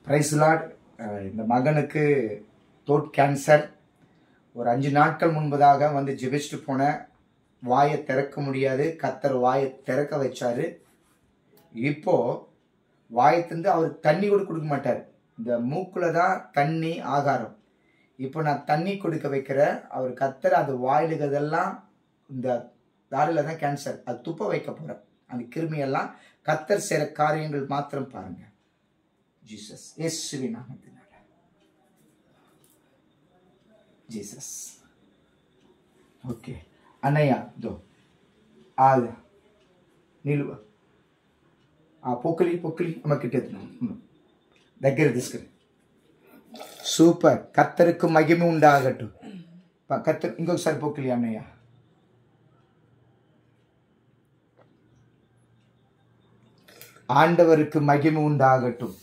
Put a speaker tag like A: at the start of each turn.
A: Price Lord. இந்த மகனுக்கு throat cancer. ஒரு 5 நாட்கள் முன்பதாக வந்து ஜெபிச்சுட்டு போன. வாயை திறக்க முடியாது. கர்த்தர் வாயை திறக்க வச்சாரு. இப்போ வாயை திறந்து அவருக்கு தண்ணி கூட கொடுக்க மாட்டார். இந்த மூக்குல தான் தண்ணி ஆகாரம். இப்போ நான் தண்ணி கொடுக்க வைக்கிற அவர் கர்த்தர் அது வாயிலுகிறதெல்லாம் இந்த தாடில தான் கேன்சர். அது துப்ப வைக்க போறேன். அந்த கிருமியெல்லாம் கர்த்தர் செய்கிற காரியங்கள் மாத்திரம் பாருங்க. ஜீசஸ் இயேசுவின் நாமத்தினால ஜீசஸ். ఓకే అన్నయ్య దో నిలువ ఆ పొక్కలి అమ్మకిట్టేద్దాం దగ్గర తీసుకుని. సూపర్. కత్తరికి మహిమ ఉండాగట్టు. కత్తర్ ఇంకొకసారి పొక్కలి అన్నయ్య. ஆண்டவருக்கு மகிமை உண்டாகட்டும்.